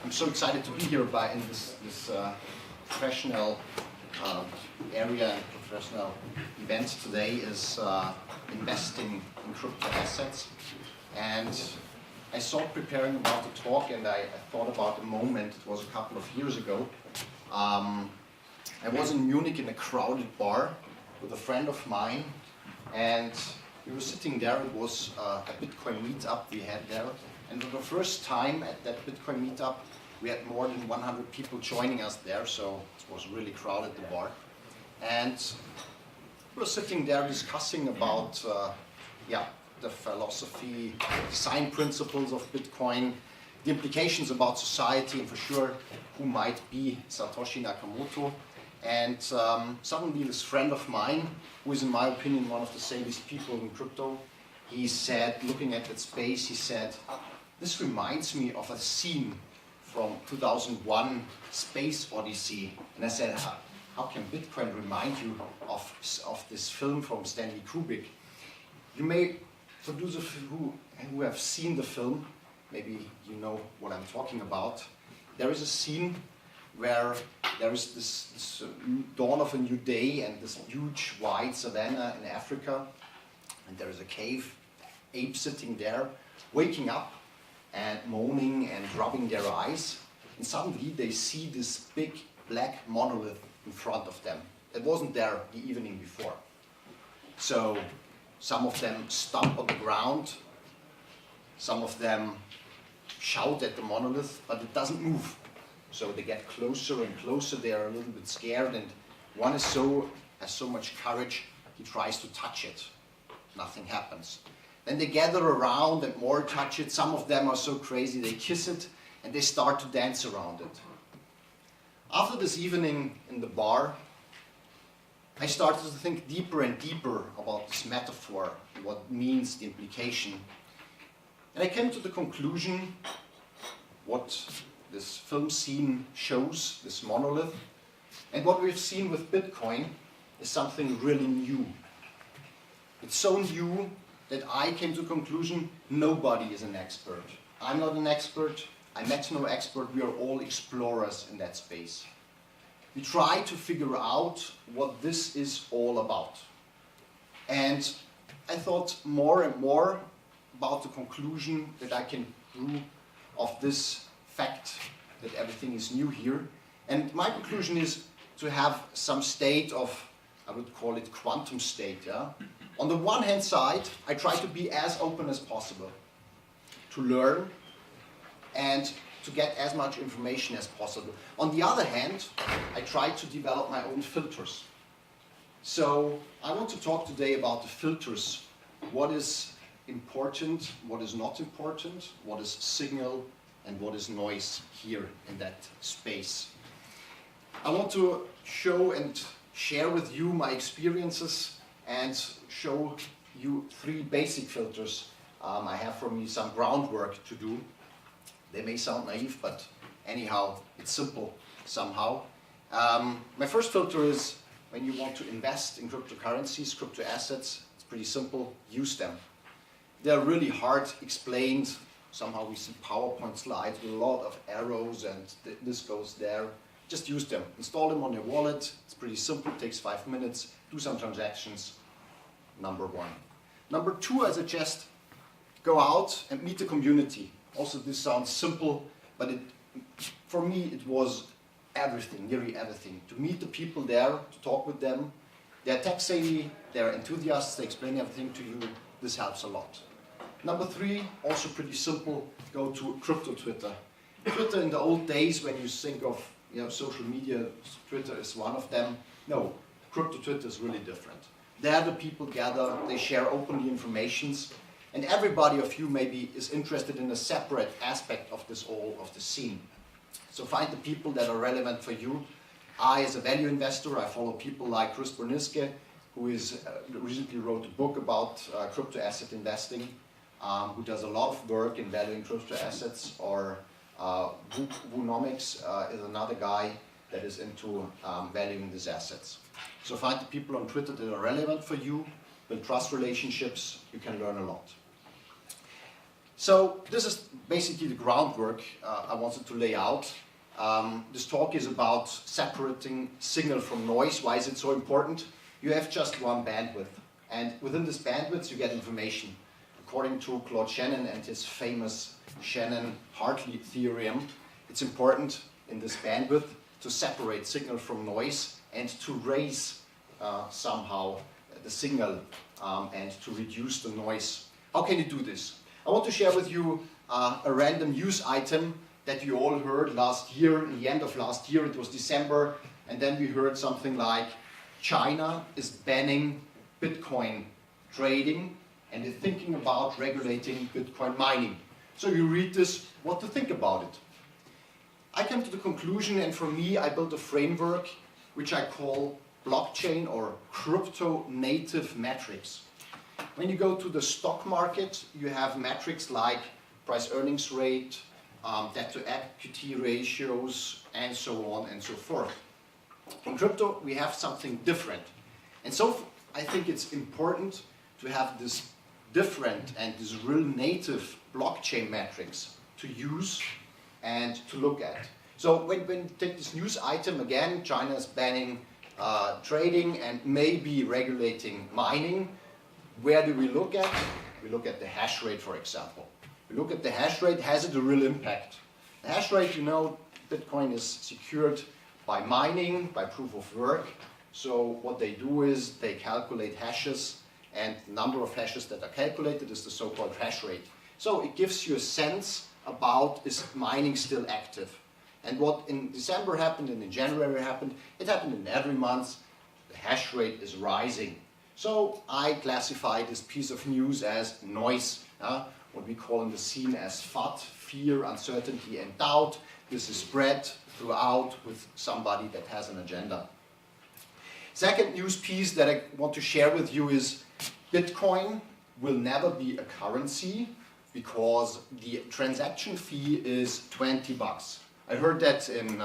I'm so excited to be here in this professional area and professional event today is investing in crypto assets. And I saw preparing about the talk and I thought about a moment, it was a couple of years ago. I was in Munich in a crowded bar with a friend of mine, and we were sitting there. It was a Bitcoin meetup we had there, and for the first time at that Bitcoin meetup we had more than 100 people joining us there, so it was really crowded, the bar. And we were sitting there discussing about the philosophy, design principles of Bitcoin, the implications about society, and for sure who might be Satoshi Nakamoto. And suddenly this friend of mine, who is in my opinion one of the safest people in crypto, he said, looking at that space, he said, "This reminds me of a scene from 2001 Space Odyssey." And I said, how can Bitcoin remind you of this film from Stanley Kubrick? You may, for those of you who have seen the film, maybe you know what I'm talking about. There is a scene where there is this dawn of a new day and this huge wide savanna in Africa, and there is a cave, apes sitting there, waking up and moaning and rubbing their eyes, and suddenly they see this big black monolith in front of them. It wasn't there the evening before. So some of them stomp on the ground, some of them shout at the monolith, but it doesn't move. So they get closer and closer, they are a little bit scared, and one has so much courage, he tries to touch it. Nothing happens. Then they gather around and more touch it. Some of them are so crazy, they kiss it, and they start to dance around it. After this evening in the bar, I started to think deeper and deeper about this metaphor, what it means, the implication. And I came to the conclusion what this film scene shows, this monolith, and what we've seen with Bitcoin is something really new. It's so new that I came to the conclusion nobody is an expert. I'm not an expert, I met no expert, we are all explorers in that space. We try to figure out what this is all about. And I thought more and more about the conclusion that I can draw of this fact that everything is new here. And my conclusion is to have some state of, I would call it quantum state. Yeah? On the one hand side, I try to be as open as possible, to learn and to get as much information as possible. On the other hand, I try to develop my own filters. So I want to talk today about the filters. What is important, what is not important, what is signal, and what is noise here in that space. I want to show and share with you my experiences and show you three basic filters. I have for me some groundwork to do. They may sound naive, but anyhow, it's simple somehow. My first filter is when you want to invest in cryptocurrencies, crypto assets, it's pretty simple, use them. They're really hard explained. Somehow we see PowerPoint slides with a lot of arrows and this goes there. Just use them. Install them on your wallet. It's pretty simple, it takes 5 minutes. Do some transactions. Number one. Number two, I suggest go out and meet the community. Also, this sounds simple, but for me it was everything, nearly everything. To meet the people there, to talk with them. They're tech savvy, they're enthusiasts, they explain everything to you. This helps a lot. Number three, also pretty simple, go to crypto Twitter. Twitter in the old days when you think of social media, Twitter is one of them. No, crypto Twitter is really different. There the people gather, they share openly informations, and everybody of you maybe is interested in a separate aspect of this all of the scene. So find the people that are relevant for you. I, as a value investor, I follow people like Chris Berniske, who recently wrote a book about crypto asset investing, who does a lot of work in valuing crypto assets, or Woonomics is another guy that is into valuing these assets. So find the people on Twitter that are relevant for you, build trust relationships, you can learn a lot. So this is basically the groundwork I wanted to lay out. This talk is about separating signal from noise. Why is it so important? You have just one bandwidth, and within this bandwidth you get information. According to Claude Shannon and his famous Shannon-Hartley theorem, it's important in this bandwidth to separate signal from noise and to raise somehow the signal and to reduce the noise. How can you do this? I want to share with you a random news item that you all heard last year. In the end of last year, it was December, and then we heard something like China is banning Bitcoin trading and is thinking about regulating Bitcoin mining. So you read this, what to think about it. I came to the conclusion, and for me, I built a framework which I call blockchain or crypto native metrics. When you go to the stock market, you have metrics like price earnings rate, debt to equity ratios, and so on and so forth. In crypto, we have something different. And so I think it's important to have this different and this real native blockchain metrics to use and to look at. So when you take this news item again, China is banning trading and maybe regulating mining. Where do we look at? We look at the hash rate, for example. We look at the hash rate, has it a real impact? The hash rate, you know, Bitcoin is secured by mining, by proof of work. So what they do is they calculate hashes, and the number of hashes that are calculated is the so-called hash rate. So it gives you a sense about, is mining still active? And what in December happened and in January happened, it happened in every month. The hash rate is rising. So I classify this piece of news as noise, what we call in the scene as FUD, fear, uncertainty, and doubt. This is spread throughout with somebody that has an agenda. Second news piece that I want to share with you is Bitcoin will never be a currency because the transaction fee is 20 bucks. I heard that in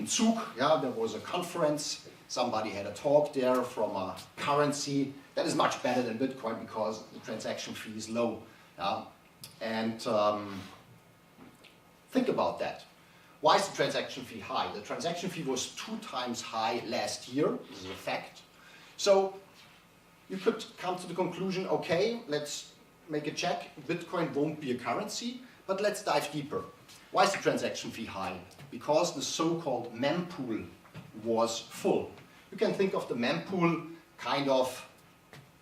Zug, there was a conference. Somebody had a talk there from a currency that is much better than Bitcoin because the transaction fee is low. And think about that. Why is the transaction fee high? The transaction fee was 2 times high last year. This is a fact. So you could come to the conclusion, okay, let's make a check. Bitcoin won't be a currency, but let's dive deeper. Why is the transaction fee high? Because the so-called mempool was full. You can think of the mempool kind of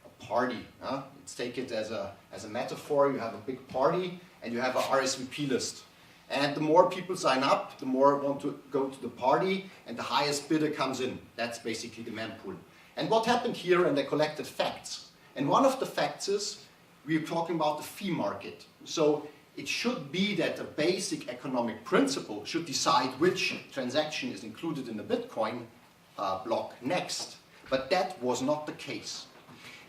a party. Let's take it as a metaphor. You have a big party and you have a RSVP list. And the more people sign up, the more want to go to the party, and the highest bidder comes in. That's basically the mempool. And what happened here, and they collected facts. And one of the facts is, we're talking about the fee market. So it should be that a basic economic principle should decide which transaction is included in the Bitcoin block next. But that was not the case.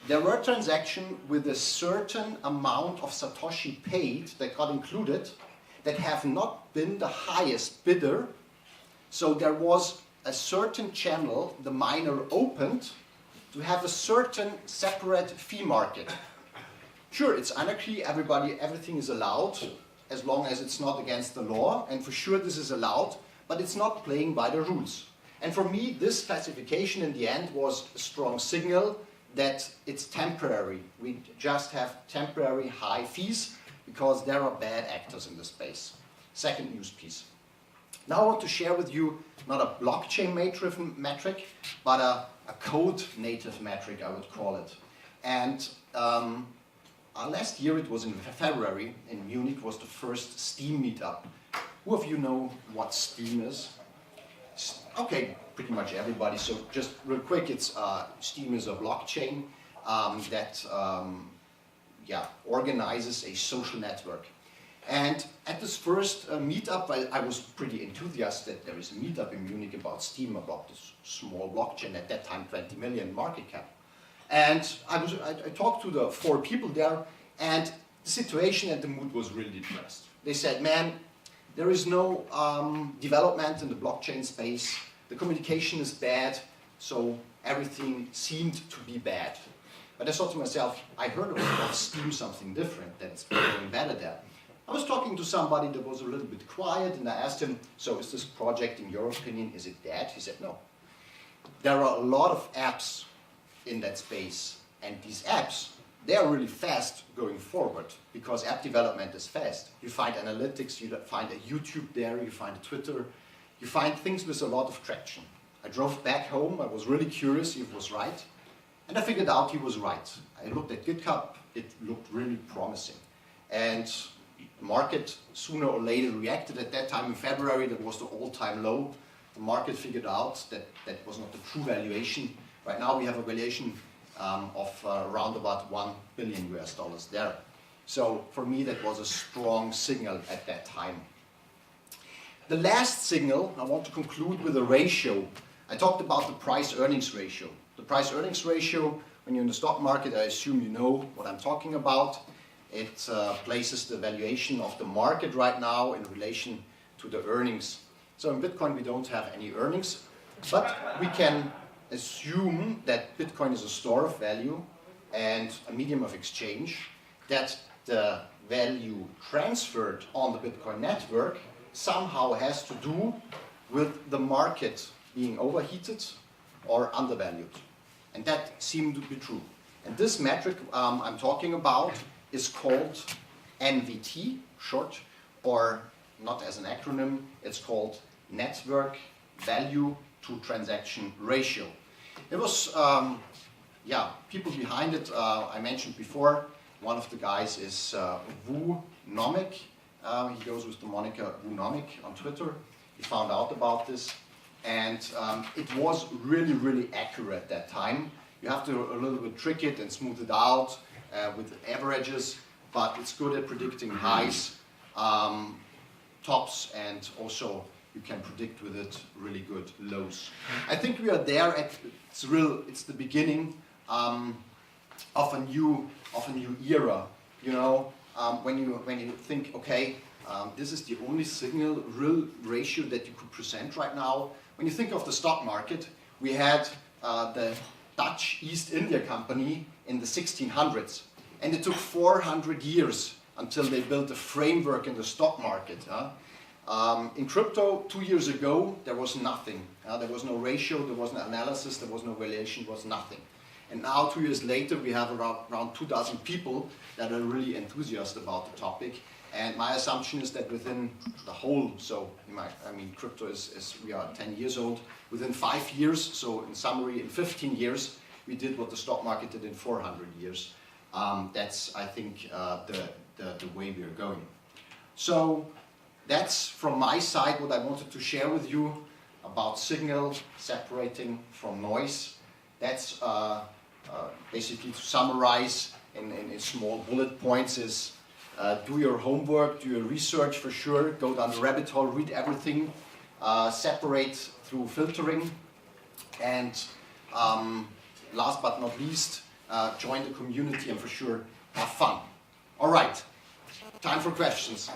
There were transactions with a certain amount of Satoshi paid that got included that have not been the highest bidder. So there was a certain channel the miner opened to have a certain separate fee market. Sure, it's anarchy, everything is allowed as long as it's not against the law, and for sure this is allowed, but it's not playing by the rules. And for me, this classification in the end was a strong signal that it's temporary. We just have temporary high fees because there are bad actors in the space. Second news piece. Now I want to share with you not a blockchain metric, but a code native metric, I would call it. And last year, it was in February, in Munich, was the first Steam meetup. Who of you know what Steam is? Okay, pretty much everybody. So just real quick, Steam is a blockchain that organizes a social network. And at this first meetup, I was pretty enthusiastic that there is a meetup in Munich about Steam, about this small blockchain, at that time 20 million market cap. And I talked to the 4 people there, and the situation and the mood was really depressed. They said, man, there is no development in the blockchain space, the communication is bad, so everything seemed to be bad. But I thought to myself, I heard of Steam something different, that it's going better there. I was talking to somebody that was a little bit quiet, and I asked him, so is this project, in your opinion, is it dead? He said, no. There are a lot of apps in that space, and these apps, they are really fast going forward, because app development is fast. You find analytics, you find a YouTube there, you find a Twitter, you find things with a lot of traction. I drove back home, I was really curious if he was right, and I figured out he was right. I looked at GitHub, it looked really promising. And the market sooner or later reacted. At that time in February, that was the all-time low. The market figured out that that was not the true valuation. Right now we have a valuation of around about $1 billion there. So for me that was a strong signal at that time. The last signal, I want to conclude with a ratio. I talked about the price-earnings ratio. The price-earnings ratio, when you're in the stock market, I assume you know what I'm talking about. It places the valuation of the market right now in relation to the earnings. So in Bitcoin we don't have any earnings, but we can assume that Bitcoin is a store of value and a medium of exchange, that the value transferred on the Bitcoin network somehow has to do with the market being overheated or undervalued. And that seemed to be true. And this metric I'm talking about is called NVT, short, or not as an acronym, it's called Network Value to Transaction Ratio. It was, people behind it, I mentioned before, one of the guys is Woonomic. He goes with the moniker Woonomic on Twitter. He found out about this, and it was really, really accurate at that time. You have to a little bit trick it and smooth it out with averages, but it's good at predicting highs, tops, and also you can predict with it really good lows. I think we are there at it's the beginning of a new era. You know, when you think, okay, this is the only signal real ratio that you could present right now. When you think of the stock market, we had the Dutch East India Company in the 1600s, and it took 400 years until they built a framework in the stock market. In crypto, 2 years ago, there was nothing. There was no ratio, there was no analysis, there was no valuation, there was nothing. And now, 2 years later, we have around 2,000 people that are really enthusiastic about the topic. And my assumption is that within the whole, crypto we are 10 years old. Within 5 years, so in summary, in 15 years, we did what the stock market did in 400 years. That's, I think, the way we are going. So that's from my side what I wanted to share with you about signal separating from noise. That's basically to summarize in small bullet points is do your homework, do your research for sure, go down the rabbit hole, read everything, separate through filtering, and last but not least, join the community and for sure have fun. All right, time for questions.